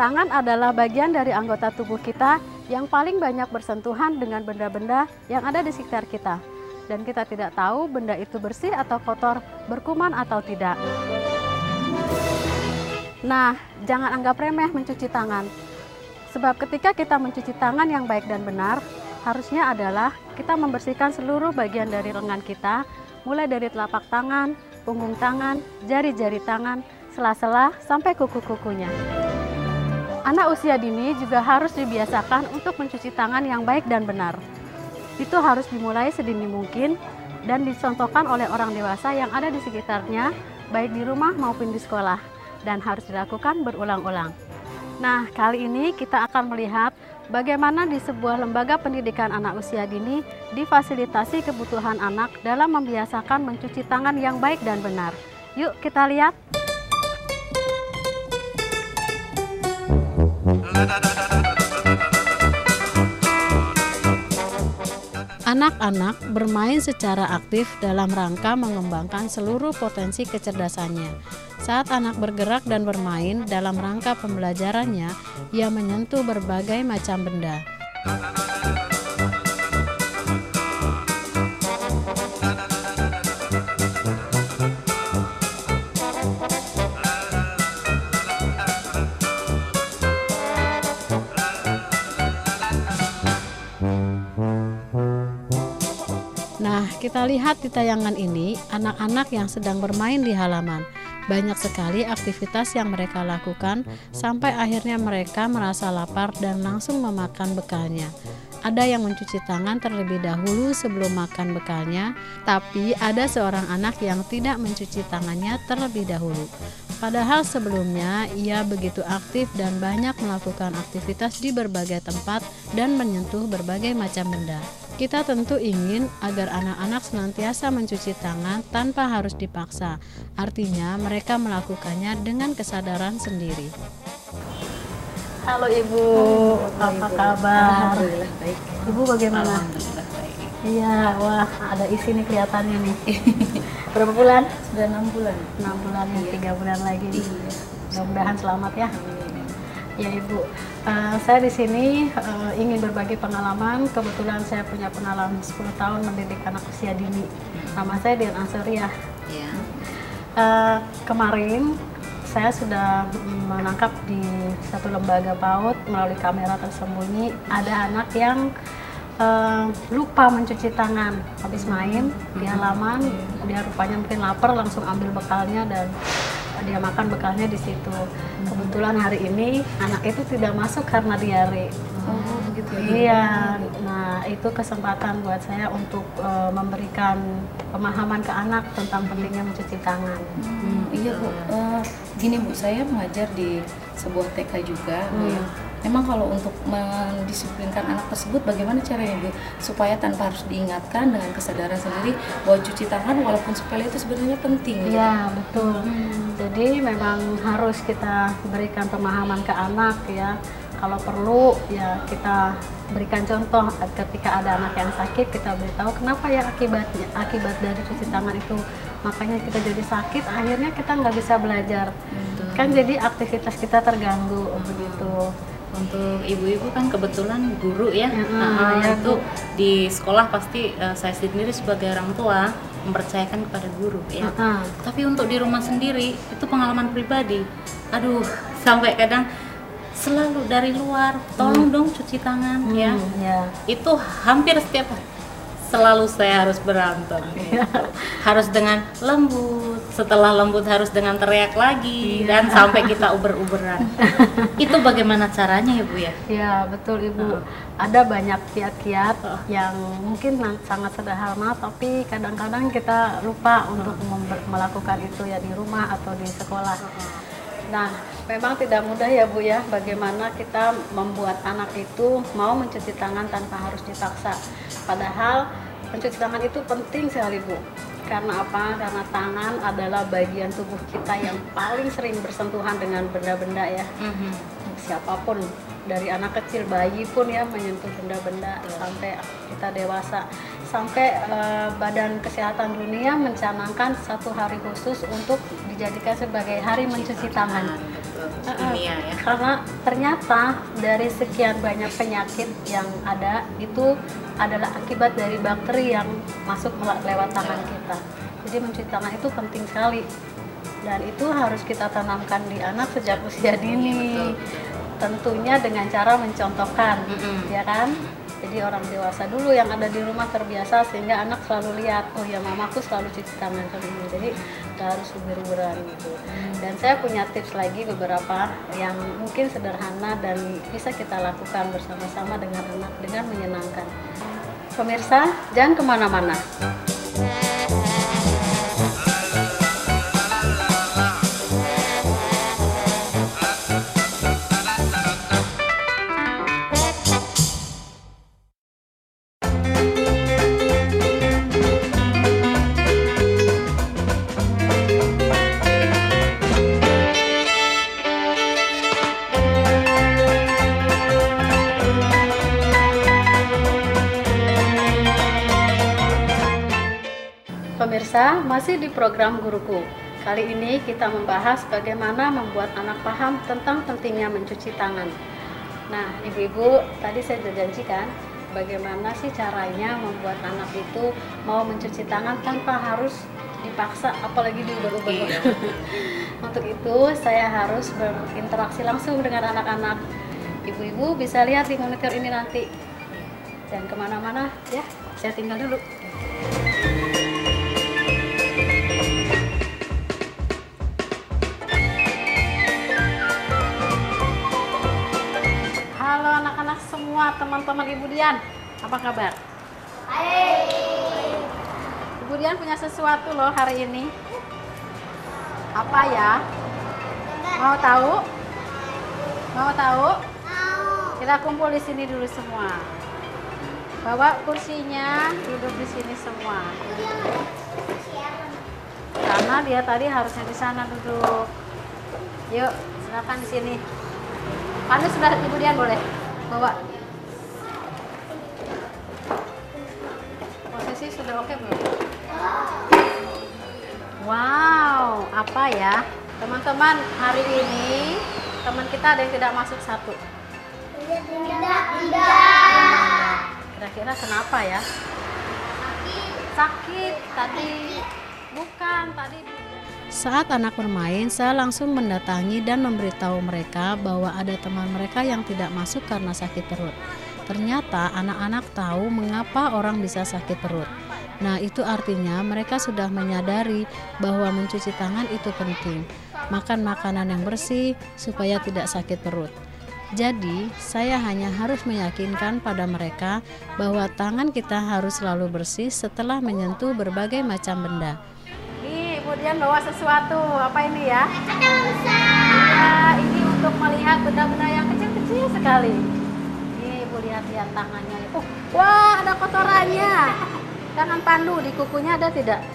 Tangan adalah bagian dari anggota tubuh kita yang paling banyak bersentuhan dengan benda-benda yang ada di sekitar kita. Dan kita tidak tahu benda itu bersih atau kotor, berkuman atau tidak. Nah, jangan anggap remeh mencuci tangan. Sebab ketika kita mencuci tangan yang baik dan benar, harusnya adalah kita membersihkan seluruh bagian dari lengan kita, mulai dari telapak tangan, punggung tangan, jari-jari tangan, sela-sela, sampai kuku-kukunya. Anak usia dini juga harus dibiasakan untuk mencuci tangan yang baik dan benar. Itu harus dimulai sedini mungkin dan dicontohkan oleh orang dewasa yang ada di sekitarnya, baik di rumah maupun di sekolah, dan harus dilakukan berulang-ulang. Nah, kali ini kita akan melihat bagaimana di sebuah lembaga pendidikan anak usia dini difasilitasi kebutuhan anak dalam membiasakan mencuci tangan yang baik dan benar. Yuk kita lihat. Anak-anak bermain secara aktif dalam rangka mengembangkan seluruh potensi kecerdasannya. Saat anak bergerak dan bermain dalam rangka pembelajarannya, ia menyentuh berbagai macam benda. Nah, kita lihat di tayangan ini anak-anak yang sedang bermain di halaman. Banyak sekali aktivitas yang mereka lakukan sampai akhirnya mereka merasa lapar dan langsung memakan bekalnya. Ada yang mencuci tangan terlebih dahulu sebelum makan bekalnya, tapi ada seorang anak yang tidak mencuci tangannya terlebih dahulu. Padahal sebelumnya ia begitu aktif dan banyak melakukan aktivitas di berbagai tempat dan menyentuh berbagai macam benda. Kita tentu ingin agar anak-anak senantiasa mencuci tangan tanpa harus dipaksa. Artinya mereka melakukannya dengan kesadaran sendiri. Halo Ibu, apa kabar? Alhamdulillah baik. Ibu bagaimana? Alhamdulillah baik. Iya, wah ada isi nih kelihatannya nih. Berapa bulan? Sudah 6 bulan. 6 bulan ya, 3 bulan lagi. Iya. Mudah-mudahan selamat ya. Amin. Ya Ibu, saya di sini ingin berbagi pengalaman. Kebetulan saya punya pengalaman 10 tahun mendidik anak usia dini. Nama saya Dian Ansuriah. Ya. Kemarin saya sudah menangkap di satu lembaga PAUD melalui kamera tersembunyi ada anak yang lupa mencuci tangan habis main di halaman. Dia rupanya mungkin lapar, langsung ambil bekalnya dan dia makan bekalnya di situ. Kebetulan hari ini anak itu tidak masuk karena diare. Oh begitu. Iya, nah itu kesempatan buat saya untuk memberikan pemahaman ke anak tentang pentingnya mencuci tangan. Iya Bu. Gini Bu, saya mengajar di sebuah TK juga. Bu, ya. Memang kalau untuk mendisiplinkan anak tersebut bagaimana caranya Bu? Supaya tanpa harus diingatkan dengan kesadaran sendiri bahwa cuci tangan walaupun sepele itu sebenarnya penting. Iya, betul. Jadi memang harus kita berikan pemahaman ke anak ya. Kalau perlu ya kita berikan contoh ketika ada anak yang sakit, kita beritahu kenapa ya akibat dari cuci tangan itu makanya kita jadi sakit, akhirnya kita nggak bisa belajar. Kan jadi aktivitas kita terganggu begitu. Untuk ibu-ibu kan kebetulan guru ya, ya, itu di sekolah pasti saya sendiri sebagai orang tua mempercayakan kepada guru ya. Tapi untuk di rumah sendiri itu pengalaman pribadi. Aduh, sampai kadang selalu dari luar, tolong dong cuci tangan ya. Itu hampir setiap selalu saya harus berantem. Harus dengan lembut, setelah lembut harus dengan teriak lagi dan sampai kita uber-uberan. Itu bagaimana caranya ya Bu ya? Ya betul Ibu. Ada banyak kiat-kiat yang mungkin sangat sederhana tapi kadang-kadang kita lupa untuk melakukan itu ya di rumah atau di sekolah. Nah, memang tidak mudah ya Bu ya, bagaimana kita membuat anak itu mau mencuci tangan tanpa harus dipaksa. Padahal mencuci tangan itu penting sekali Bu. Karena apa? Karena tangan adalah bagian tubuh kita yang paling sering bersentuhan dengan benda-benda ya. Siapapun, dari anak kecil, bayi pun ya menyentuh benda-benda sampai kita dewasa. Sampai Badan Kesehatan Dunia mencanangkan satu hari khusus untuk dijadikan sebagai hari mencuci tangan. ke dunia ya. Karena ternyata dari sekian banyak penyakit yang ada itu adalah akibat dari bakteri yang masuk lewat tangan kita. Jadi mencuci tangan itu penting sekali dan itu harus kita tanamkan di anak sejak usia dini. Tentunya dengan cara mencontohkan, ya kan? Jadi orang dewasa dulu yang ada di rumah terbiasa sehingga anak selalu lihat, oh ya mamaku selalu cuci tangan kali ini, jadi nggak harus uber-uberan gitu. Dan saya punya tips lagi beberapa yang mungkin sederhana dan bisa kita lakukan bersama-sama dengan anak dengan menyenangkan. Pemirsa, jangan kemana-mana. Pemirsa, masih di program Guruku. Kali ini kita membahas bagaimana membuat anak paham tentang pentingnya mencuci tangan. Nah, ibu-ibu, tadi saya sudah janjikan bagaimana sih caranya membuat anak itu mau mencuci tangan tanpa harus dipaksa, apalagi diuber-uber. Iya. Untuk itu, saya harus berinteraksi langsung dengan anak-anak. Ibu-ibu bisa lihat di monitor ini nanti. Jangan kemana-mana ya, saya tinggal dulu. Halo anak-anak semua, teman-teman Ibu Dian, apa kabar? Baik. Ibu Dian punya sesuatu loh hari ini. Apa ya? Mau tahu? Mau tahu? Kita kumpul di sini dulu semua. Bawa kursinya, duduk di sini semua. Karena dia tadi harusnya di sana duduk. Yuk, silakan di sini. Anu sudah Ibu Dian boleh bawa. Posisi sudah oke belum? Wow, apa ya? Teman-teman, hari ini teman kita ada yang tidak masuk satu. Tidak. Kira-kira kenapa ya? Sakit tadi. Bukan tadi. Saat anak bermain, saya langsung mendatangi dan memberitahu mereka bahwa ada teman mereka yang tidak masuk karena sakit perut. Ternyata anak-anak tahu mengapa orang bisa sakit perut. Nah, itu artinya mereka sudah menyadari bahwa mencuci tangan itu penting. Makan makanan yang bersih supaya tidak sakit perut. Jadi, saya hanya harus meyakinkan pada mereka bahwa tangan kita harus selalu bersih setelah menyentuh berbagai macam benda. Kemudian bawa sesuatu, apa ini ya? Kaca besar. Ya, ini untuk melihat benda-benda yang kecil-kecil sekali. Ini Ibu lihat-lihat tangannya. Wah, ada kotorannya. Jangan pandu, di kukunya ada tidak?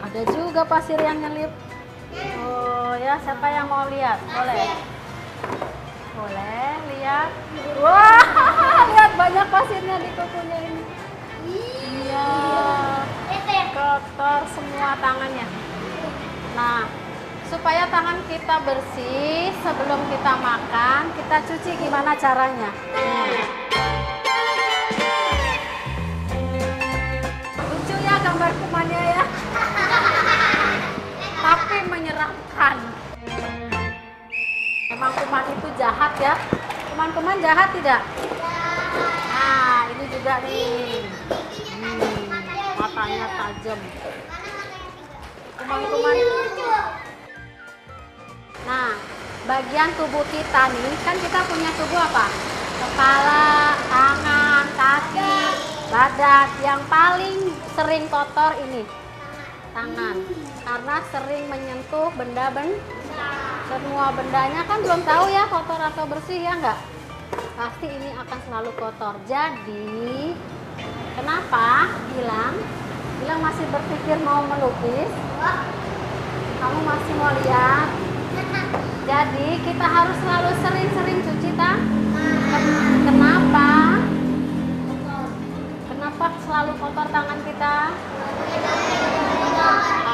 Ada juga pasir yang nyelip. Oh ya, siapa yang mau lihat? Boleh. Boleh lihat. Wah, lihat banyak pasirnya di kukunya ini. Iya. Kotor semua tangannya. Nah, supaya tangan kita bersih sebelum kita makan, kita cuci gimana caranya? Lucu ya gambar kumannya ya. Tapi menyeramkan. Memang kuman itu jahat ya. Kuman-kuman jahat tidak? Nah, ini juga nih. Matanya tajam. Kuman-kuman. Nah, bagian tubuh kita nih, kan kita punya tubuh apa? Kepala, tangan, kaki, badan. Yang paling sering kotor ini tangan, karena sering menyentuh benda-benda. Semua bendanya kan belum tahu ya kotor atau bersih ya enggak? Pasti ini akan selalu kotor. Jadi, kenapa Gilang masih berpikir mau melukis? Kamu masih mau lihat? Jadi kita harus selalu sering-sering cuci tangan. Kenapa? Kenapa selalu kotor tangan kita?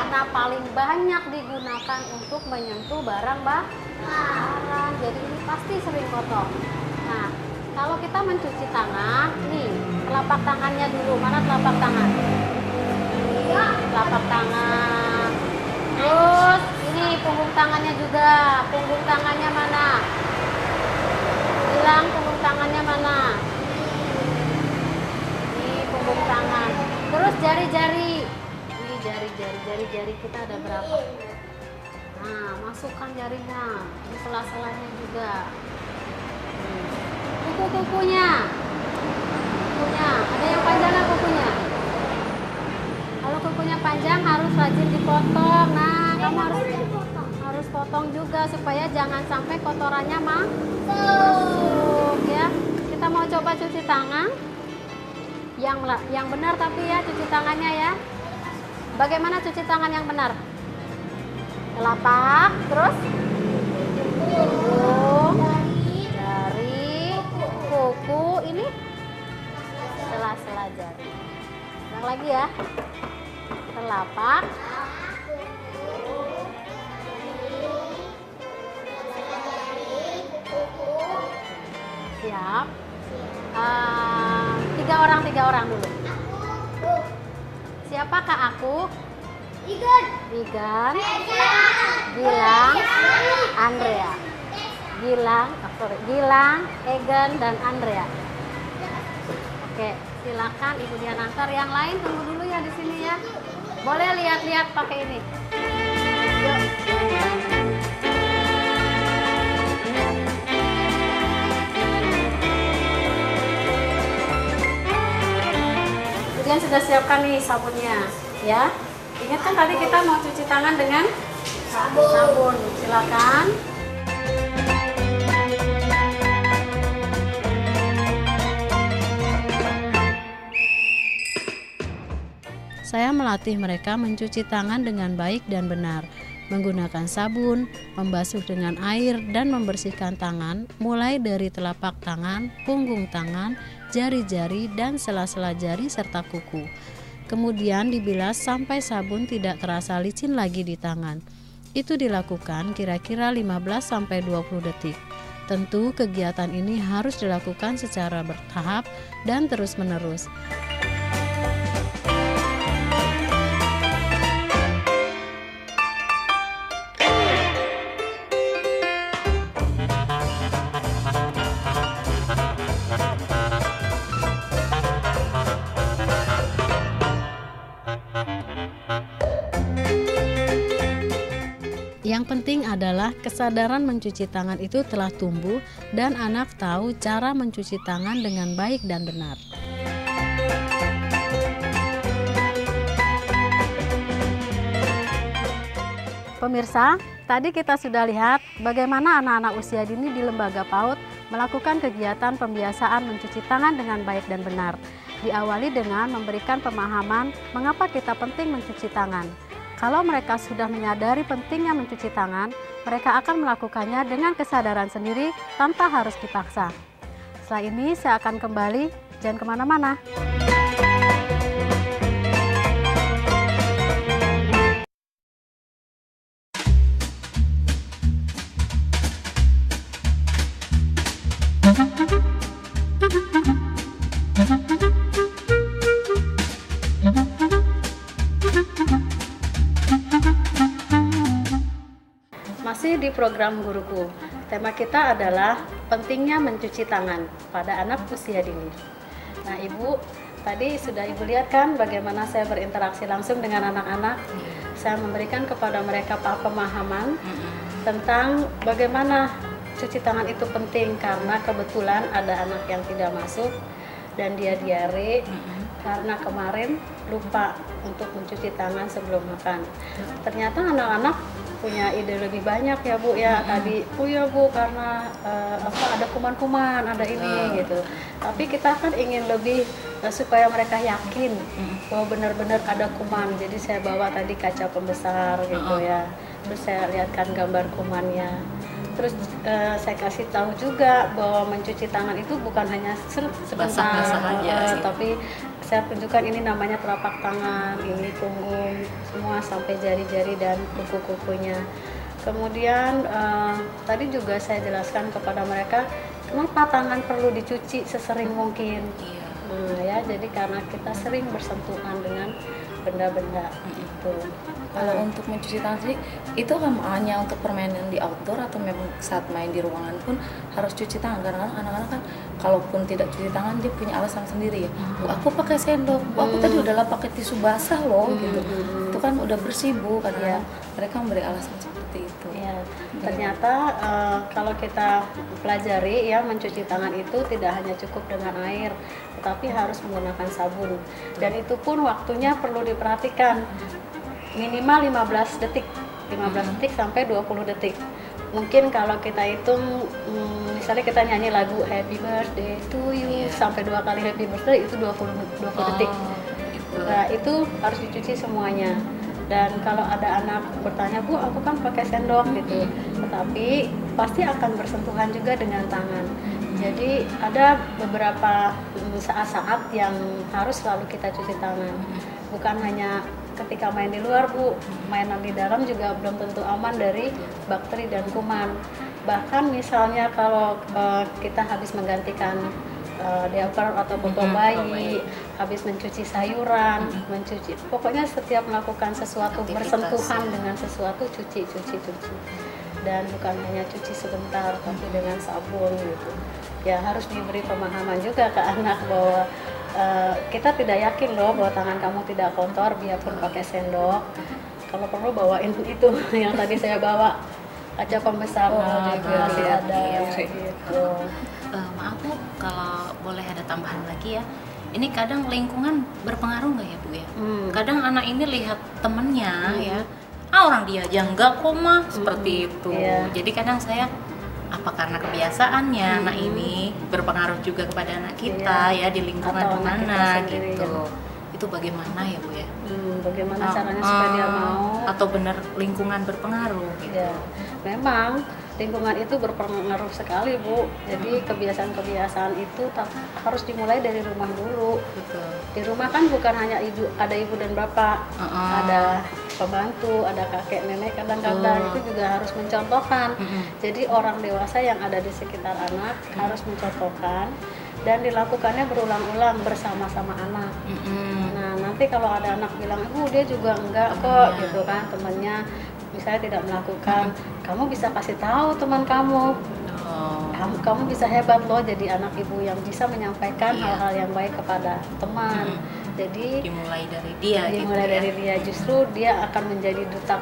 mana paling banyak digunakan untuk menyentuh barang-barang. Jadi ini pasti sering kotor. Nah, kalau kita mencuci tangan, nih telapak tangannya dulu. Mana telapak tangan? Telapak tangan. Terus ini punggung tangannya juga. Punggung tangannya mana? Bilang punggung tangannya mana? Ini punggung tangan. Terus jari-jari. Ini jari-jari kita ada berapa? Nah, masukkan jarinya. Di sela-selanya juga. Kuku-kukunya. Ada yang panjang nggak kukunya? Kalau kukunya panjang harus rajin dipotong. Nah, kamu harus potong juga supaya jangan sampai kotorannya masuk ya. Kita mau coba cuci tangan. Yang benar tapi ya cuci tangannya ya. Bagaimana cuci tangan yang benar? Telapak, terus jari, kuku, ini sela-sela jari. Ulang lagi ya. Telapak, siap. Tiga orang dulu. Siapakah aku? Igan, Gilang, Andrea. Gilang, Egan, dan Andrea. Oke, silakan Ibu Dian antar. Yang lain tunggu dulu ya di sini ya. Boleh lihat-lihat pakai ini. Yuk. Kemudian sudah siapkan nih sabunnya, ya. Ingat kan tadi kita mau cuci tangan dengan sabun. Silakan. Saya melatih mereka mencuci tangan dengan baik dan benar, menggunakan sabun, membasuh dengan air, dan membersihkan tangan mulai dari telapak tangan, punggung tangan, jari-jari, dan sela-sela jari serta kuku. Kemudian dibilas sampai sabun tidak terasa licin lagi di tangan. Itu dilakukan kira-kira 15-20 detik. Tentu kegiatan ini harus dilakukan secara bertahap dan terus-menerus. Yang penting adalah kesadaran mencuci tangan itu telah tumbuh dan anak tahu cara mencuci tangan dengan baik dan benar. Pemirsa, tadi kita sudah lihat bagaimana anak-anak usia dini di Lembaga PAUD melakukan kegiatan pembiasaan mencuci tangan dengan baik dan benar. Diawali dengan memberikan pemahaman mengapa kita penting mencuci tangan. Kalau mereka sudah menyadari pentingnya mencuci tangan, mereka akan melakukannya dengan kesadaran sendiri tanpa harus dipaksa. Setelah ini saya akan kembali, jangan kemana-mana. Masih di program Guruku, tema kita adalah pentingnya mencuci tangan pada anak usia dini. Nah, Ibu, tadi sudah Ibu lihat kan bagaimana saya berinteraksi langsung dengan anak-anak. Saya memberikan kepada mereka pemahaman tentang bagaimana cuci tangan itu penting, karena kebetulan ada anak yang tidak masuk dan dia diare karena kemarin lupa untuk mencuci tangan sebelum makan. Ternyata anak-anak punya ide lebih banyak ya Bu ya. Tadi, oh ya Bu, karena ada kuman-kuman, ada ini gitu. Tapi kita kan ingin lebih supaya mereka yakin bahwa benar-benar ada kuman. Jadi saya bawa tadi kaca pembesar gitu ya. Terus saya lihatkan gambar kumannya. Terus saya kasih tahu juga bahwa mencuci tangan itu bukan hanya sebentar, tapi saya tunjukkan ini namanya telapak tangan, ini punggung, semua sampai jari-jari dan kuku-kukunya. Kemudian tadi juga saya jelaskan kepada mereka kenapa tangan perlu dicuci sesering mungkin. Ya, jadi karena kita sering bersentuhan dengan benda-benda itu. Kalau untuk mencuci tangan sendiri, itu hanya untuk permainan di outdoor atau memang saat main di ruangan pun harus cuci tangan? Karena anak-anak kan kalaupun tidak cuci tangan dia punya alasan sendiri ya. Bu, aku pakai sendok, bu, aku tadi udahlah pakai tisu basah loh gitu. Itu kan udah bersih bu, karena mereka memberi alasan seperti itu. Ya, ternyata kalau kita pelajari ya, mencuci tangan itu tidak hanya cukup dengan air, tetapi harus menggunakan sabun. Dan itu pun waktunya perlu diperhatikan. Minimal 15 detik sampai 20 detik. Mungkin kalau kita hitung, misalnya kita nyanyi lagu Happy Birthday to you sampai 2 kali Happy Birthday, itu 20 detik. Nah, itu harus dicuci semuanya. Dan kalau ada anak bertanya, bu, aku kan pakai sendok gitu, tetapi pasti akan bersentuhan juga dengan tangan. Jadi ada beberapa saat-saat yang harus selalu kita cuci tangan. Bukan hanya ketika main di luar bu, mainan di dalam juga belum tentu aman dari bakteri dan kuman. Bahkan misalnya kalau kita habis menggantikan diaper atau popok bayi, habis mencuci sayuran, pokoknya setiap melakukan sesuatu bersentuhan dengan sesuatu, cuci. Dan bukan hanya cuci sebentar, tapi dengan sabun gitu. Ya harus diberi pemahaman juga ke anak bahwa kita tidak yakin loh bahwa tangan kamu tidak kotor biarpun pakai sendok. Kalau perlu bawain itu yang tadi saya bawa, kaca pembesar juga ada gitu. Maaf Bu, kalau boleh ada tambahan lagi ya. Ini kadang lingkungan berpengaruh nggak ya Bu ya? Kadang anak ini lihat temennya ya, orang dia aja enggak kok mah, seperti itu. Jadi kadang saya, apa karena kebiasaannya anak ini berpengaruh juga kepada anak kita ya di lingkungan mana gitu. Itu bagaimana ya Bu ya? Bagaimana caranya supaya dia mau? Atau benar lingkungan berpengaruh gitu? Ya, memang lingkungan itu berpengaruh sekali Bu. Jadi kebiasaan-kebiasaan itu harus dimulai dari rumah dulu. Di rumah kan bukan hanya ada ibu dan bapak, ada pembantu, ada kakek nenek, kadang-kadang itu juga harus mencontohkan. Jadi orang dewasa yang ada di sekitar anak harus mencontohkan dan dilakukannya berulang-ulang bersama-sama anak. Nah, nanti kalau ada anak bilang, ibu dia juga enggak kok gitu kan, temannya misalnya tidak melakukan, kamu bisa kasih tahu teman kamu. Kamu bisa hebat loh jadi anak ibu yang bisa menyampaikan hal-hal yang baik kepada teman. Jadi dimulai dari dia dari dia, justru dia akan menjadi duta